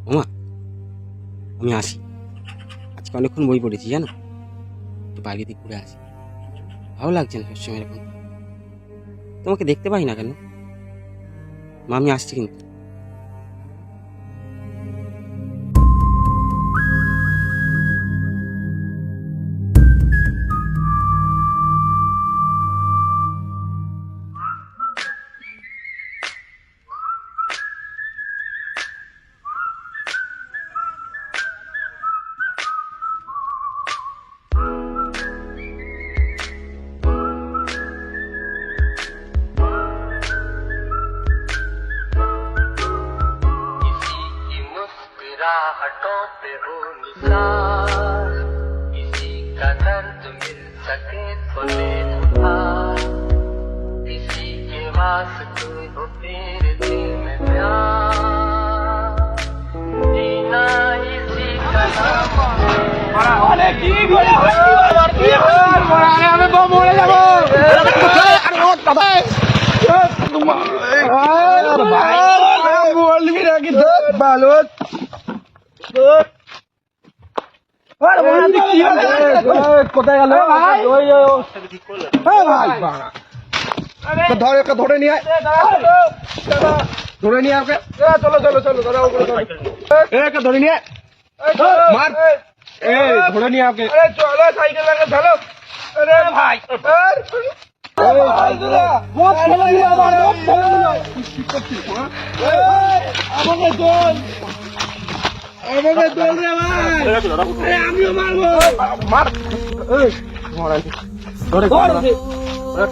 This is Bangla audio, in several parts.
ওমা, আমি আসি। আজকে অনেকক্ষণ বই পড়েছি জানো, একটু বাইরে দিয়ে ঘুরে আসি। ভালো লাগছে না সবসময় এরকম। তোমাকে দেখতে পাই না কেন মা? আমি আসছি কিন্তু। मुस्कुराहटों पे हो निसार, किसी का दर्द मिल सके तो ले उधार, किसी के वास्ते हो तेरे दिल में प्यार, जीना इसी का नाम है। अरे की बोले हमें बम उड़े जाबो। बोल भी ना कि बालोत কোথায় গেল? ধরে নিয়ে ধরে নিয়ে ওকে, চলো চলো চলো ধরে নিয়ে মার, ধরে নিয়ে ওকে, চলো সাইকেল লাগে চলো। আরে ভাই আমাকে চল, আমাকে চল রে ভাই, আমিও মারবো। মার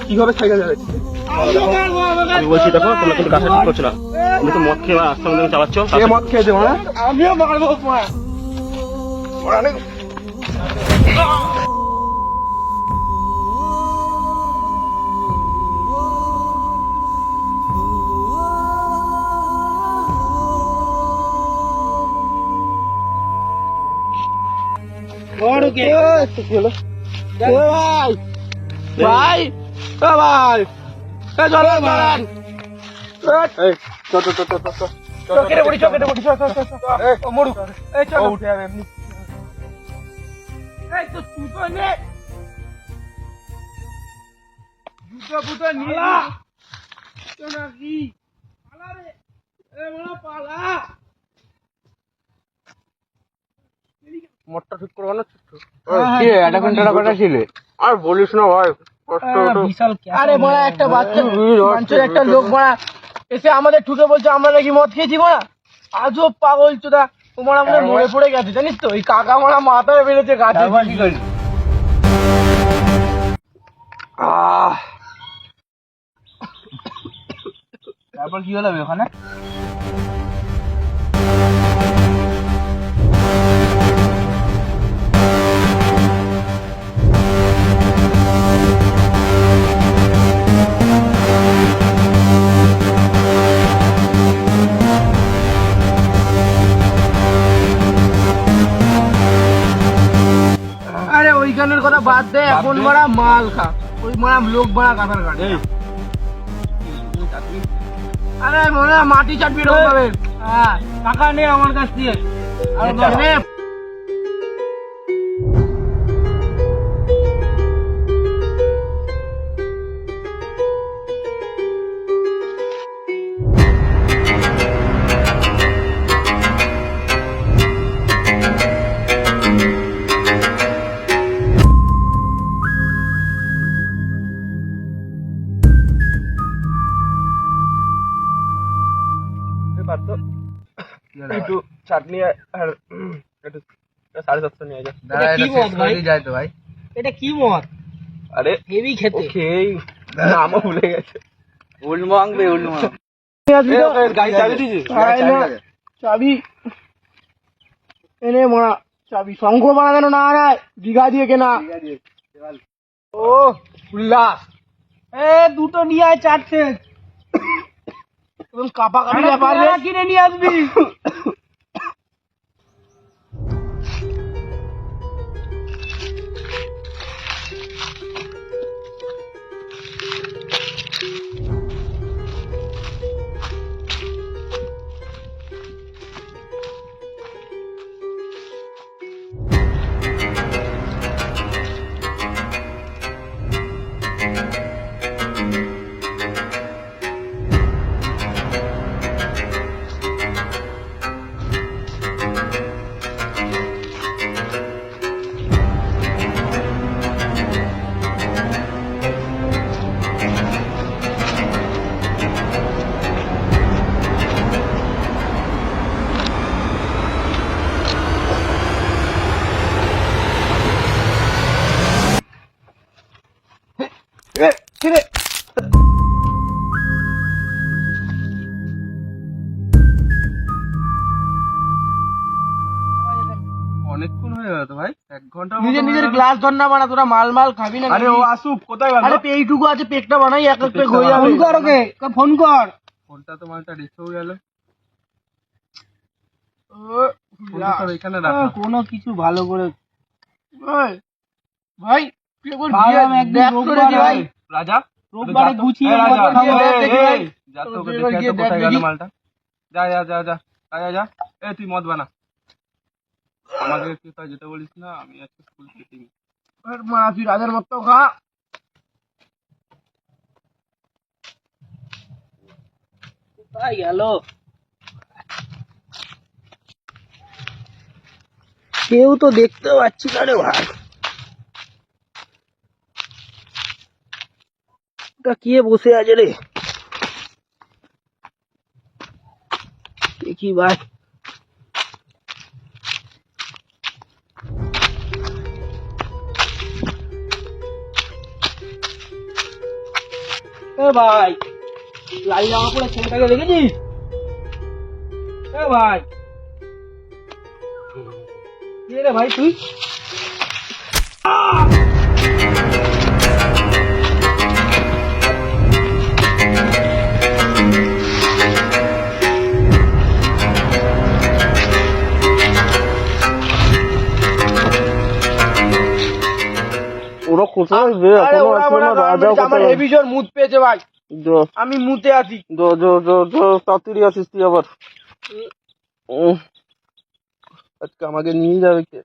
কিভাবে সাইকেল যাচ্ছে? আমি বলছি দেখো, তোমরা কিন্তু গাছটা ঠিক করছো না। তুমি তো মদ খেয়ে আস্তে আস্তে চালাচ্ছ। মদ খেয়ে দেবো না, আমিও মারবো। ভাই ভাই মোটটা ঠিক করবো না। আর বলিস না ভাই, আরে বড়া একটা বাচ্চা মানুষের একটা লোক বড়া এসে আমাদের ঠুকে বলছে আমরা নাকি মদ খেয়েছি বড়া। আজব পাগল চোদা, তোমার আমাদের মরে পড়ে গেছে জানিস তো, ওই কাকা মারা মাথায় বেড়েছে গাছে। তারপর কি হলো ওখানে? আরে ওইখানের কথা বাদ দে, এখন মারা মাল খা, ওই মারা লোক মারা কাঁথার কাটে। আরে মনে মাটি চাটবি এরকম ভাবে। হ্যাঁ টাকা নে আমার কাছ দিয়ে, একটু চাটনি আর একটু 750 নিয়ে যা। যায় তো ভাই, এটা কি মদ? আরে হেভি খেতে, খেয়েই নামও ভুলে গেছে। উল্ড মাংবে উল্ড মাং গাড়ি চাবি দিয়েছিস? চাবি এনে মারা, চাবি শঙ্খ বানানো না রে, দিঘা দিয়ে কেনা। ও উল্লাস, দুটো নিয়ে আয়, চারটে এবং কাপা কাপি ব্যাপার কিনে নিয়ে আসবি। অনেকক্ষণ হয়ে গেল তো ভাই, 1 ঘন্টা। নিজের গ্লাস ধর না বানা, তোরা মাল খাবি না? আরে ও আসুক, কোথায় গেল? আরে এইটুকু আছে, পেকটা বানাই, এক পেক হয়ে যাবে। ফোন কর ওকে, ফোন কর। ফোনটা তো মালটা রেখেও গেল। এখানে রাখা কোনো কিছু ভালো করে ভাই রাজা রোববারে গুছিয়ে মালটা। যা যা যা যা যা যা। এ তুই মদ বানা, আমাকে কোথাও যেতে বলিস না, আমি আজকে স্কুল ফিটিং। মা তুই রাজার মত খা। কোথায় গেল? কেউ তো দেখতে পাচ্ছি না রে ভাই। কে বসে আছে রে? দেখি ভাই। এ ভাই, লাল জামা পরে ছেলেটাকে দেখেছিস? এ ভাই, কে রে ভাই তুই? ওরা কোথায় যে এখনো আসলো না? রাজা আমার হেভি জোর মুড পেয়েছে ভাই, আমি মুতে আছি। তাড়াতাড়ি আসিস তুই আবার। আজকে আমাকে নিয়ে যাবে কে?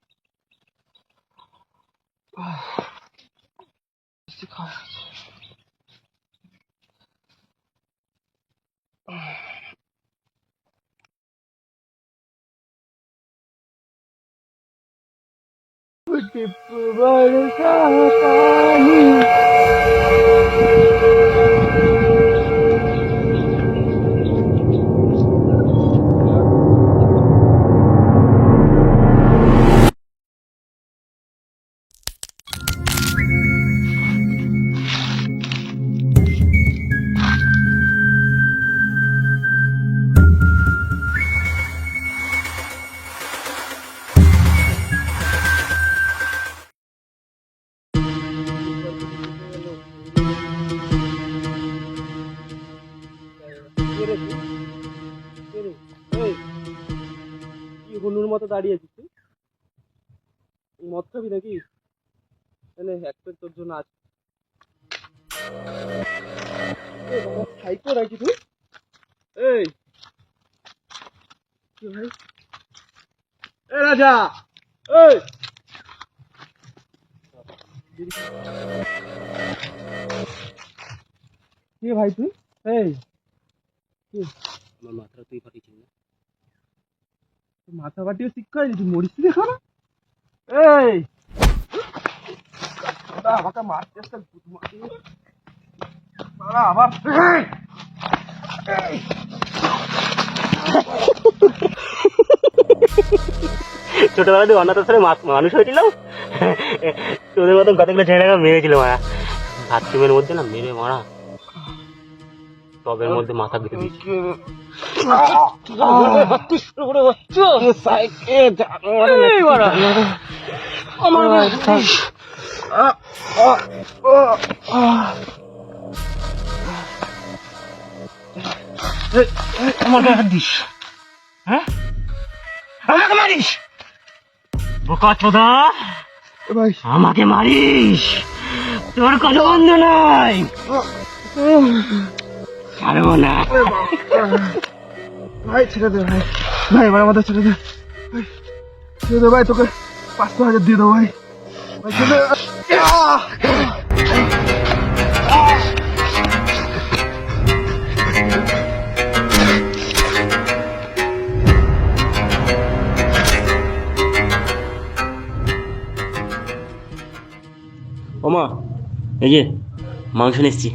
হনুর মতো দাঁড়িয়ে আছিস তুই? মদ খাবি নাকি? এক প্লেট তোর জন্য আছে। সাইকো নাকি তুই? এই কি ভাই? এ রাজা, এই কে ভাই তুই? এই আমার মাথাটা তুই ফাটিয়েছিস না? মাথা বাটিও শিক্ষা হয়নি, তুই মরিস দেখা না? এই আমাকে মারতে আবার ছোটবেলায় অনাথ আশ্রমে মানুষ হয়েছিলাম, তোদের মতন কতগুলো ছেলেটাকে মেরেছিল মারা। বাথরুমের মধ্যে না মেরে মারা, টবের মধ্যে মাথা দিতে দিয়েছি। আমাকে দিস, হ্যাঁ আমাকে মারিস? বোকা চোদা, আমাকে মারিস? তোর কোনো বন্ধু নাই, ছাড়বো না। ভাই ছেড়ে দে ভাই, ভাই আমার আমাদের ছেড়ে দে, ছেড়ে দে ভাই, তোকে 500,000 দিয়ে দেবো ভাই, ভাই ছেড়ে দে। ওমা, এই যে মাংস নিচ্ছি,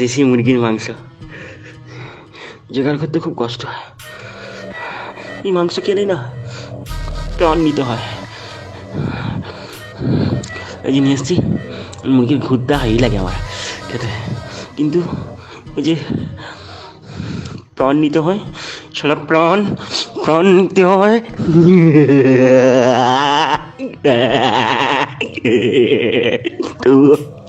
দেশি মুরগির মাংস। জোগাড় করতে খুব কষ্ট হয়, এই মাংস খেলে না প্রাণ নিতে হয়। এই যে নিয়ে এসছি, মুরগির ঘুরটা হাই লাগে আমার খেতে, কিন্তু ওই যে প্রাণ নিতে হয় শালা প্রাণ প্রাণ নিতে হয়। তবুও